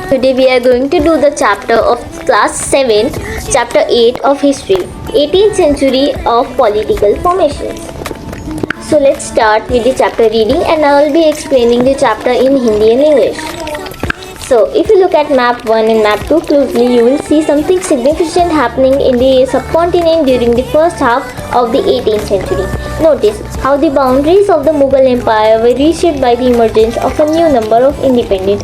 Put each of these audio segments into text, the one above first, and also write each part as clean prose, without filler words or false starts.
Today we are going to do the chapter of class 7th, chapter 8 of history, 18th century of political formations. So let's start with the chapter reading and I will be explaining the chapter in Hindi and English. So if you look at map 1 and map 2 closely, you will see something significant happening in the subcontinent during the first half of the 18th century. Notice how the boundaries of the Mughal Empire were reshaped by the emergence of a new number of independent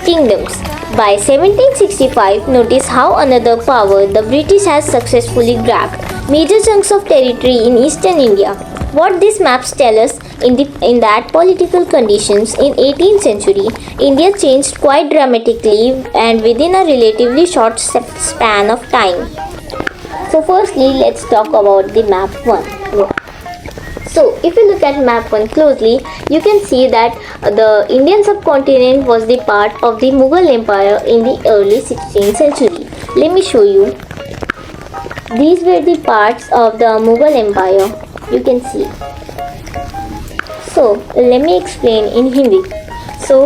kingdoms. By 1765, notice how another power, the British, has successfully grabbed major chunks of territory in eastern India. What these maps tell us in that political conditions in 18th century, India changed quite dramatically and within a relatively short span of time. So firstly, let's talk about the map 1. So if you look at map 1 closely, you can see that the Indian subcontinent was the part of the Mughal Empire in the early 16th century. Let me show you. These were the parts of the Mughal Empire. You can see. So let me explain in Hindi. So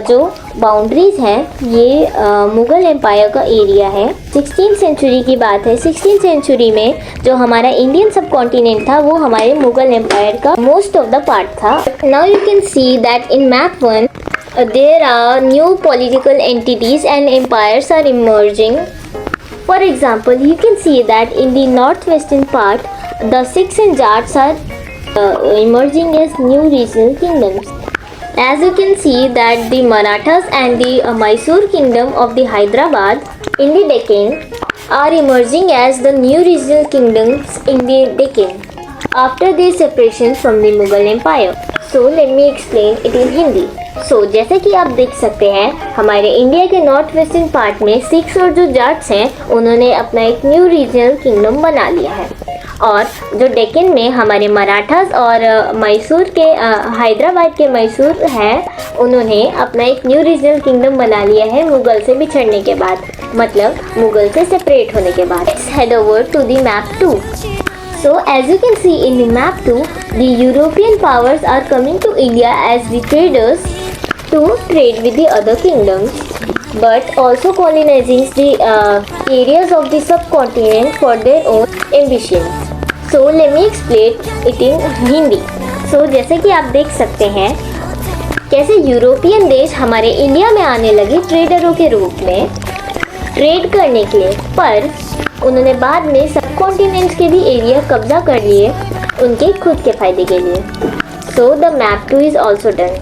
जो boundaries हैं ये Mughal empire का area है. 16th century की बात है. 16th century में जो हमारा इंडियन सब कॉन्टिनेंट था वो हमारे मुग़ल एम्पायर का मोस्ट ऑफ द पार्ट था. Now you can see that in map 1 there are new political entities and empires are emerging. For example, you can see that in the northwestern part the Sikhs and Jats are emerging as new regional kingdoms. As you can see that the Marathas and the Mysore kingdom of the Hyderabad in the Deccan are emerging as the new regional kingdoms in the Deccan after their separation from the Mughal Empire. So let me explain it in Hindi. So जैसे कि आप देख सकते हैं हमारे India के north western part में Sikhs और जो जाट्स हैं उन्होंने अपना एक न्यू रीजनल किंगडम बना लिया है और जो डेक्कन में हमारे मराठास और मैसूर के हैदराबाद के मैसूर है उन्होंने अपना एक न्यू रीजनल किंगडम बना लिया है मुग़ल से बिछड़ने के बाद, मतलब मुग़ल से सेपरेट होने के बाद. Let's head over to the map 2. So as you can see in the map 2, the European powers are coming to India as the traders to trade with the other kingdoms, but also colonizing the areas of the subcontinent for their own ambitions. So let me explain it in Hindi. So जैसे कि आप देख सकते हैं कैसे European देश हमारे India में आने लगे ट्रेडरों के रूप में ट्रेड करने के लिए, पर उन्होंने बाद में सब कॉन्टिनेंट्स के भी एरिया कब्जा कर लिए उनके खुद के फायदे के लिए. So the map 2 is also done.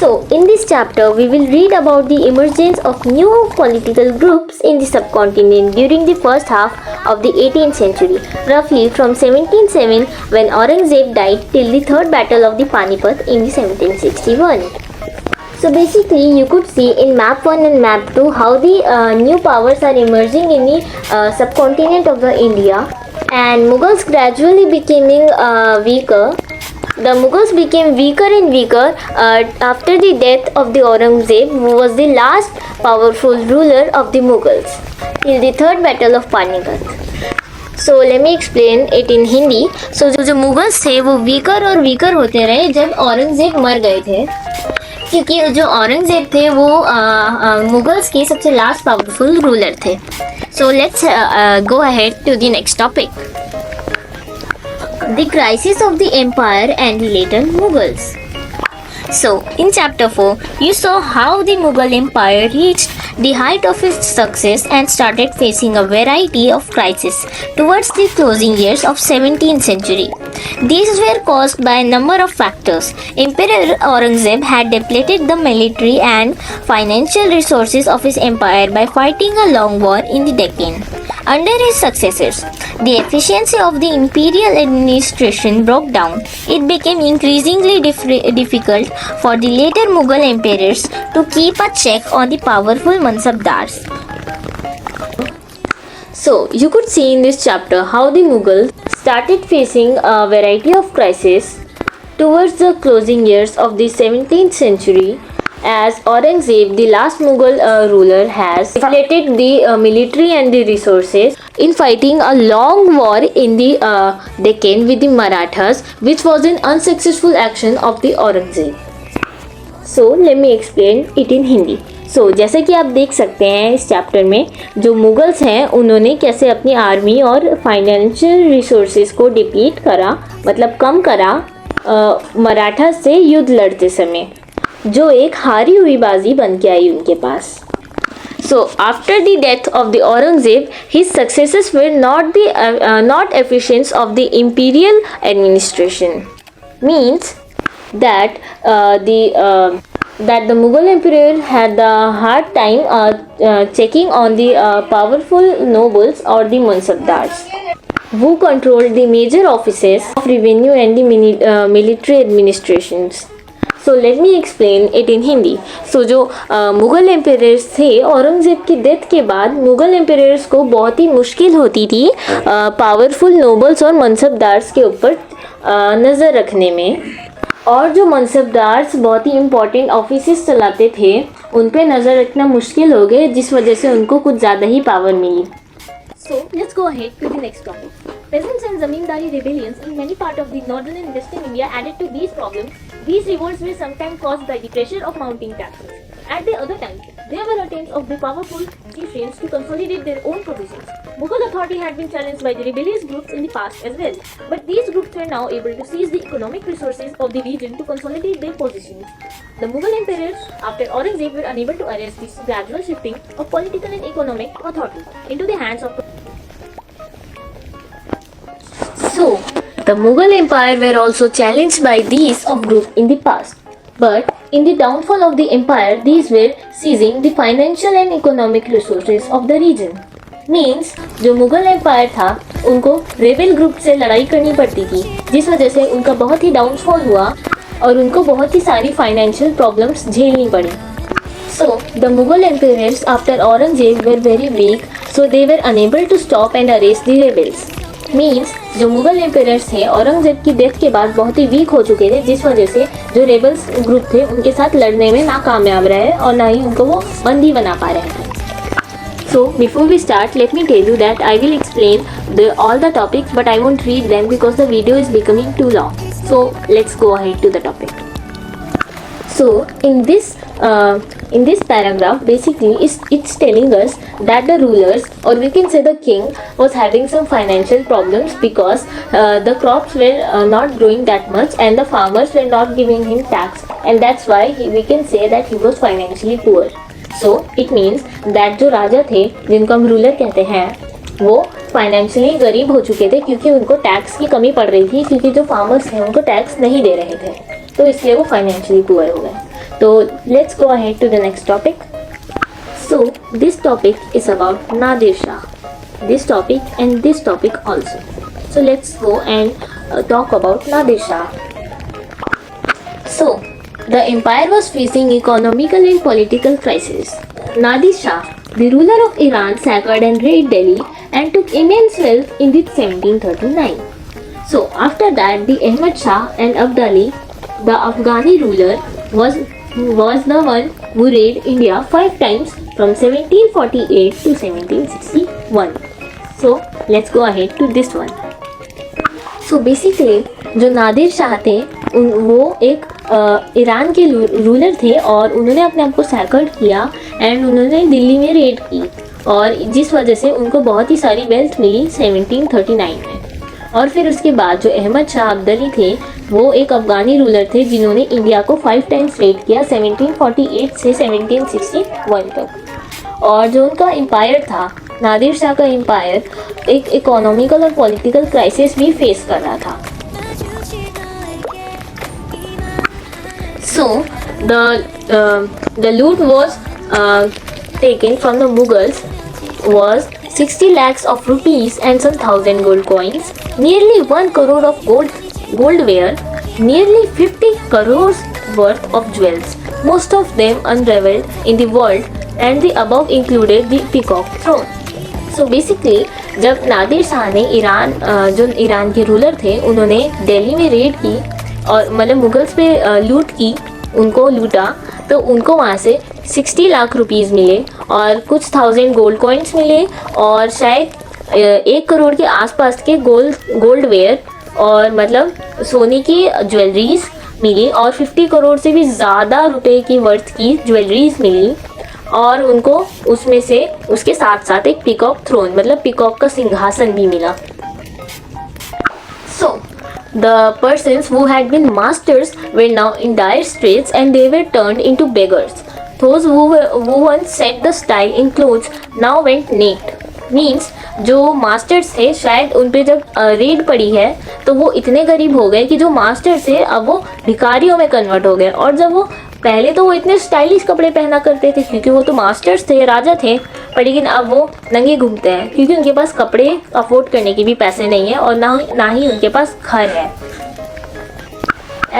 So in this chapter we will read about the emergence of new political groups in the subcontinent during the first half of the 18th century, roughly from 1707 when Aurangzeb died till the third battle of the Panipat in the 1761. So basically you could see in map 1 and map 2 how the new powers are emerging in the subcontinent of the India, and Mughals gradually becoming weaker. The Mughals became weaker and weaker after the death of the Aurangzeb, who was the last powerful ruler of the Mughals till the third battle of Panipat. So let me explain it in Hindi. So जो Mughals थे वो weaker और weaker होते रहे जब औरंगजेब मर गए थे, क्योंकि जो औरंगजेब थे वो मुगल्स के सबसे लास्ट पावरफुल रूलर थे. So let's go ahead to the next topic, the crisis of the empire and later Mughals. So, in chapter 4, you saw how the Mughal Empire reached the height of its success and started facing a variety of crises towards the closing years of 17th century. These were caused by a number of factors. Emperor Aurangzeb had depleted the military and financial resources of his empire by fighting a long war in the Deccan. Under his successors, the efficiency of the imperial administration broke down. It became increasingly difficult for the later Mughal emperors to keep a check on the powerful Mansabdars. So, you could see in this chapter how the Mughals started facing a variety of crises towards the closing years of the 17th century, as Aurangzeb, the last Mughal ruler, has depleted the military and the resources in fighting a long war in the Deccan with the Marathas, which was an unsuccessful action of the Aurangzeb. So let me explain it in Hindi. सो जैसे कि आप देख सकते हैं इस chapter में जो Mughals हैं उन्होंने कैसे अपनी आर्मी और फाइनेंशियल रिसोर्सेज को डिप्लीट करा, मतलब कम करा मराठा से युद्ध लड़ते समय, जो एक हारी हुई बाजी बन के आई उनके पास। So after the death of the Aurangzeb, his successors were not efficient of the imperial administration. Means that that the Mughal emperor had the hard time checking on the powerful nobles or the mansabdars who controlled the major offices of revenue and the military administrations. So let me explain it in Hindi. So जो Mughal emperors थे, औरंगज़ेब की death के बाद Mughal emperors को बहुत ही मुश्किल होती थी पावरफुल नोबल्स और मनसबदार्स के ऊपर नज़र रखने में, और जो मनसबदार्स बहुत ही इम्पॉर्टेंट ऑफिसेस चलाते थे उन पे नज़र रखना मुश्किल हो गए, जिस वजह से उनको कुछ ज़्यादा ही पावर मिली। So let's go ahead to the next topic. Peasants and zamindari rebellions in many parts of the northern and western India added to these problems. These revolts were sometimes caused by the pressure of mounting taxes. At the other time, there were attempts of the powerful chieftains to consolidate their own provisions. Mughal authority had been challenged by the rebellious groups in the past as well, but these groups were now able to seize the economic resources of the region to consolidate their positions. The Mughal emperors, after Aurangzeb, were unable to arrest this gradual shifting of political and economic authority into the hands of. So, the Mughal Empire were also challenged by these of group in the past. But in the downfall of the empire, these were seizing the financial and economic resources of the region. Means जो Mughal empire था उनको rebel group से लड़ाई करनी पड़ती थी, जिस वजह से उनका बहुत ही डाउनफॉल हुआ और उनको बहुत ही सारी फाइनेंशियल प्रॉब्लम्स झेलनी पड़ी। So the Mughal emperors after Aurangzeb were very weak, so they were unable to stop and arrest the rebels. Means जो मुग़ल एम्परर्स थे औरंगज़ेब की डेथ के बाद बहुत ही वीक हो चुके थे, जिस वजह से जो रेबल्स ग्रुप थे उनके साथ लड़ने में नाकामयाब रहे और ना ही उनको वो बंदी बना पा रहे थे। So before we start let me tell you that I will explain all the topics but I won't read them because the video is becoming too long. So let's go ahead to the topic. So in this paragraph basically it's telling us that the rulers, or we can say the king, was having some financial problems because the crops were not growing that much and the farmers were not giving him tax, and that's why we can say that he was financially poor. So it means that जो राजा थे जिनको हम ruler कहते हैं वो financially गरीब हो चुके थे क्योंकि उनको टैक्स की कमी पड़ रही थी, क्योंकि जो फार्मर्स हैं उनको टैक्स नहीं दे रहे थे, तो इसलिए वो फाइनेंशियली पुअर हो गए। तो let's go ahead to the next topic. So this topic is about Nadir Shah, this topic and this topic also. So let's go and talk about Nadir Shah. So the empire was facing economical and political crisis. Nadir Shah, the ruler of Iran, sacked and raided Delhi and took immense wealth in the 1739. So after that, the Ahmad Shah and Abdali, the Afghani ruler, was the one who raided India 5 times from 1748 to 1761. So let's go ahead to this one. So basically जो नादिर शाह थे वो एक Iran के ruler थे और उन्होंने अपने आप को सैकर्ड किया एंड उन्होंने दिल्ली में रेड की, और जिस वजह से उनको बहुत ही सारी वेल्थ मिली 1739 में। और फिर उसके बाद जो अहमद शाह अब्दाली थे वो एक अफ़गानी रूलर थे जिन्होंने इंडिया को 5 टाइम्स रेड किया 1748 से 1761 तक। और जो उनका एम्पायर था, नादिर शाह का एम्पायर एक इकोनॉमिकल और पॉलिटिकल क्राइसिस भी फेस कर रहा था। So the loot was taken from the Mughals was 60 lakhs of rupees and some 1000 gold coins, nearly 1 crore of goldware, nearly 50 crores worth of jewels, most of them unraveled in the world, and the above included the peacock throne. So basically जब नादिर शाह ने जो Iran के ruler थे उन्होंने दिल्ली में red की और मतलब मुगल्स पे लूट की, उनको लूटा, तो उनको वहाँ से 60 लाख रुपीज़ मिले और कुछ 1000 गोल्ड कॉइन्स मिले और शायद 1 करोड़ के आसपास के गोल्ड वेयर और मतलब सोने की ज्वेलरीज मिली और 50 करोड़ से भी ज़्यादा रुपए की वर्थ की ज्वेलरीज मिली। और उनको उसमें से उसके साथ साथ एक पीकॉक थ्रोन मतलब पीकॉक का सिंहासन भी मिला। So the persons who had been masters were now in dire straits and they were turned into beggars. Those who once set the style in clothes now went naked. Means जो masters थे शायद उन पे जब red पड़ी है तो वो इतने गरीब हो गए कि जो मास्टर्स थे अब वो भिखारियों में कन्वर्ट हो गए। और जब वो पहले तो वो इतने स्टाइलिश कपड़े पहना करते थे क्योंकि वो तो मास्टर्स थे, राजा थे, पर लेकिन अब वो नंगे घूमते हैं क्योंकि उनके पास कपड़े अफोर्ड करने की भी पैसे नहीं है और ना ही उनके पास घर है।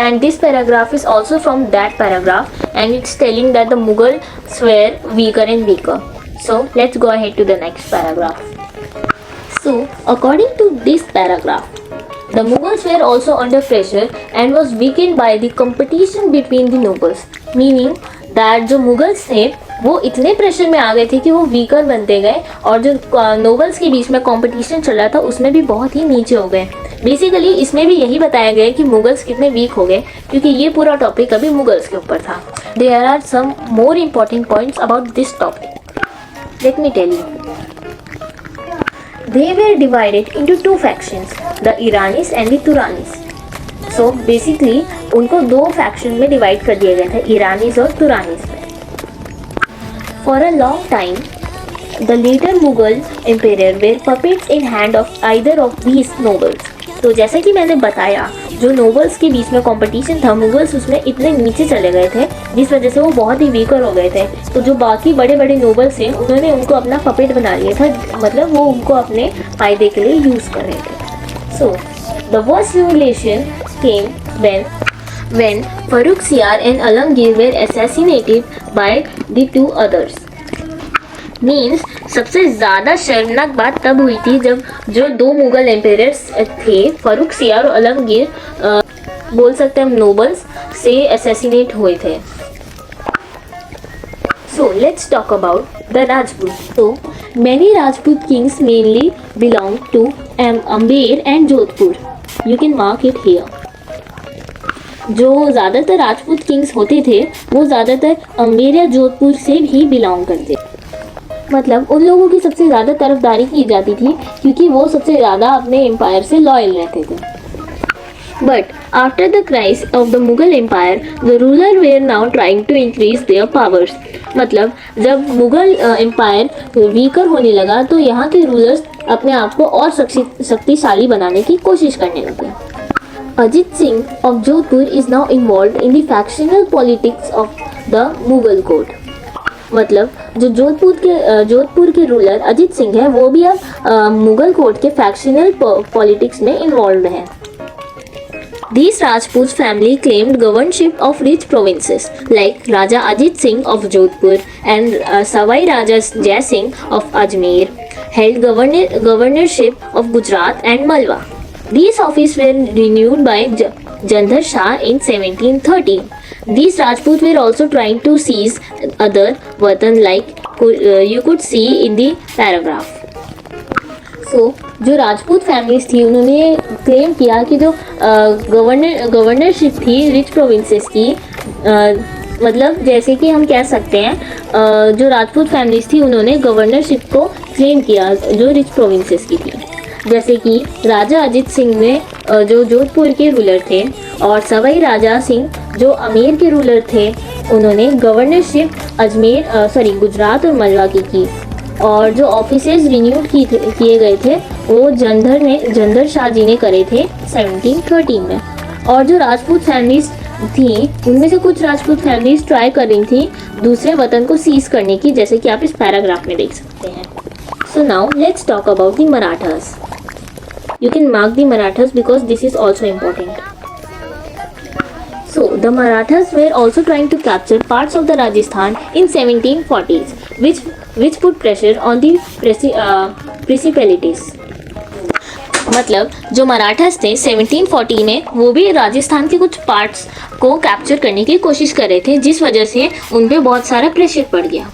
And this paragraph is also from that paragraph and it's telling that the Mughals were weaker and weaker. So let's go ahead to the next paragraph. So according to this paragraph, the Mughals were also under pressure and was weakened by the competition between the nobles. Meaning that जो Mughals थे वो इतने pressure में आ गए थे कि वो weaker बनते गए और जो नोबल्स के बीच में कंपटीशन चल रहा था उसमें भी बहुत ही नीचे हो गए। बेसिकली इसमें भी यही बताया गया कि मुगल्स कितने वीक हो गए क्योंकि ये पूरा टॉपिक अभी मुगल्स के ऊपर था। There are some more important points about this topic. Let me tell you. They were divided into two factions, the Iranis and the Turanis. So basically उनको दो फैक्शन में डिवाइड कर दिया गया था, ईरानीज और तुरानीज में। For a long time, the later Mughal emperor were puppets in hand of either of these nobles. तो जैसे कि मैंने बताया जो नोबल्स के बीच में कंपटीशन था, मुगल्स उसमें इतने नीचे चले गए थे जिस वजह से वो बहुत ही वीकर हो गए थे। तो जो बाकी बड़े बड़े नोबल्स थे उन्होंने उनको अपना पपेट बना लिया था, मतलब वो उनको अपने फायदे के लिए यूज़ कर रहे थे। So the worst humiliation came when Farrukhsiyar and Alamgir were assassinated by the two others. Means सबसे ज़्यादा शर्मनाक बात तब हुई थी जब जो दो मुग़ल एम्पेरर्स थे फर्रुखसियार और आलमगीर बोल सकते हैं हम नोबल्स से असैसिनेट हुए थे। So let's talk about the Rajput. तो many Rajput kings mainly belong to Amber and Jodhpur. You can mark it here. जो ज़्यादातर राजपूत किंग्स होते थे वो ज़्यादातर अम्बेर या जोधपुर से भी बिलोंग करते, मतलब उन लोगों की सबसे ज़्यादा तरफदारी की जाती थी क्योंकि वो सबसे ज़्यादा अपने एम्पायर से लॉयल रहते थे। But after the crisis of the Mughal empire the ruler were now trying to increase their powers. मतलब जब मुगल एम्पायर वीकर होने लगा तो यहाँ के रूलर्स अपने आप को और शक्तिशाली बनाने की कोशिश करने लगे। Ajit Singh of Jodhpur is now involve in the factional politics of the Mughal court. मतलब जो जोधपुर के रूलर अजीत सिंह है वो भी अब मुगल कोर्ट के फैक्शनल पॉलिटिक्स में इन्वॉल्व है। These Rajput family claimed governorship of rich provinces like Raja Ajit Singh of Jodhpur and Savai Raja Jai Singh of Ajmer held governorship of Gujarat and Malwa. These offices were renewed by Jandhar Shah in 1713. These Rajput were also trying to seize other watan like you could see in the paragraph. So, जो Rajput families थी उन्होंने claim किया कि जो governorship थी rich provinces की, मतलब जैसे कि हम कह सकते हैं जो राजपूत फैमिलीज थी उन्होंने गवर्नरशिप को क्लेम किया जो रिच प्रोविंसेस की थी। जैसे कि राजा अजीत सिंह ने जो जोधपुर के रूलर थे और सवाई राजा सिंह जो अमेर के रूलर थे उन्होंने गवर्नरशिप गुजरात और मलवा की और जो ऑफिसेज रिन्यूड किए गए थे वो जंदर शाह जी ने करे थे 1713 में। और जो राजपूत फैमिलीज थी उनमें से कुछ राजपूत फैमिलीज ट्राई कर रही थी दूसरे वतन को सीज करने की, जैसे कि आप इस पैराग्राफ में देख सकते हैं। So now let's talk about the Marathas. You can mark the Marathas because this is also important. So the Marathas were also trying to capture parts of the Rajasthan in 1740s, which put pressure on the principalities. मतलब जो मराठास थे 1740 में वो भी राजस्थान के कुछ parts को capture करने की कोशिश कर रहे थे जिस वजह से उन पे बहुत सारा प्रेशर पड़ गया।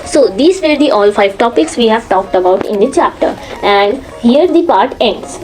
So these were the all 5 topics we have talked about in the chapter and here the part ends.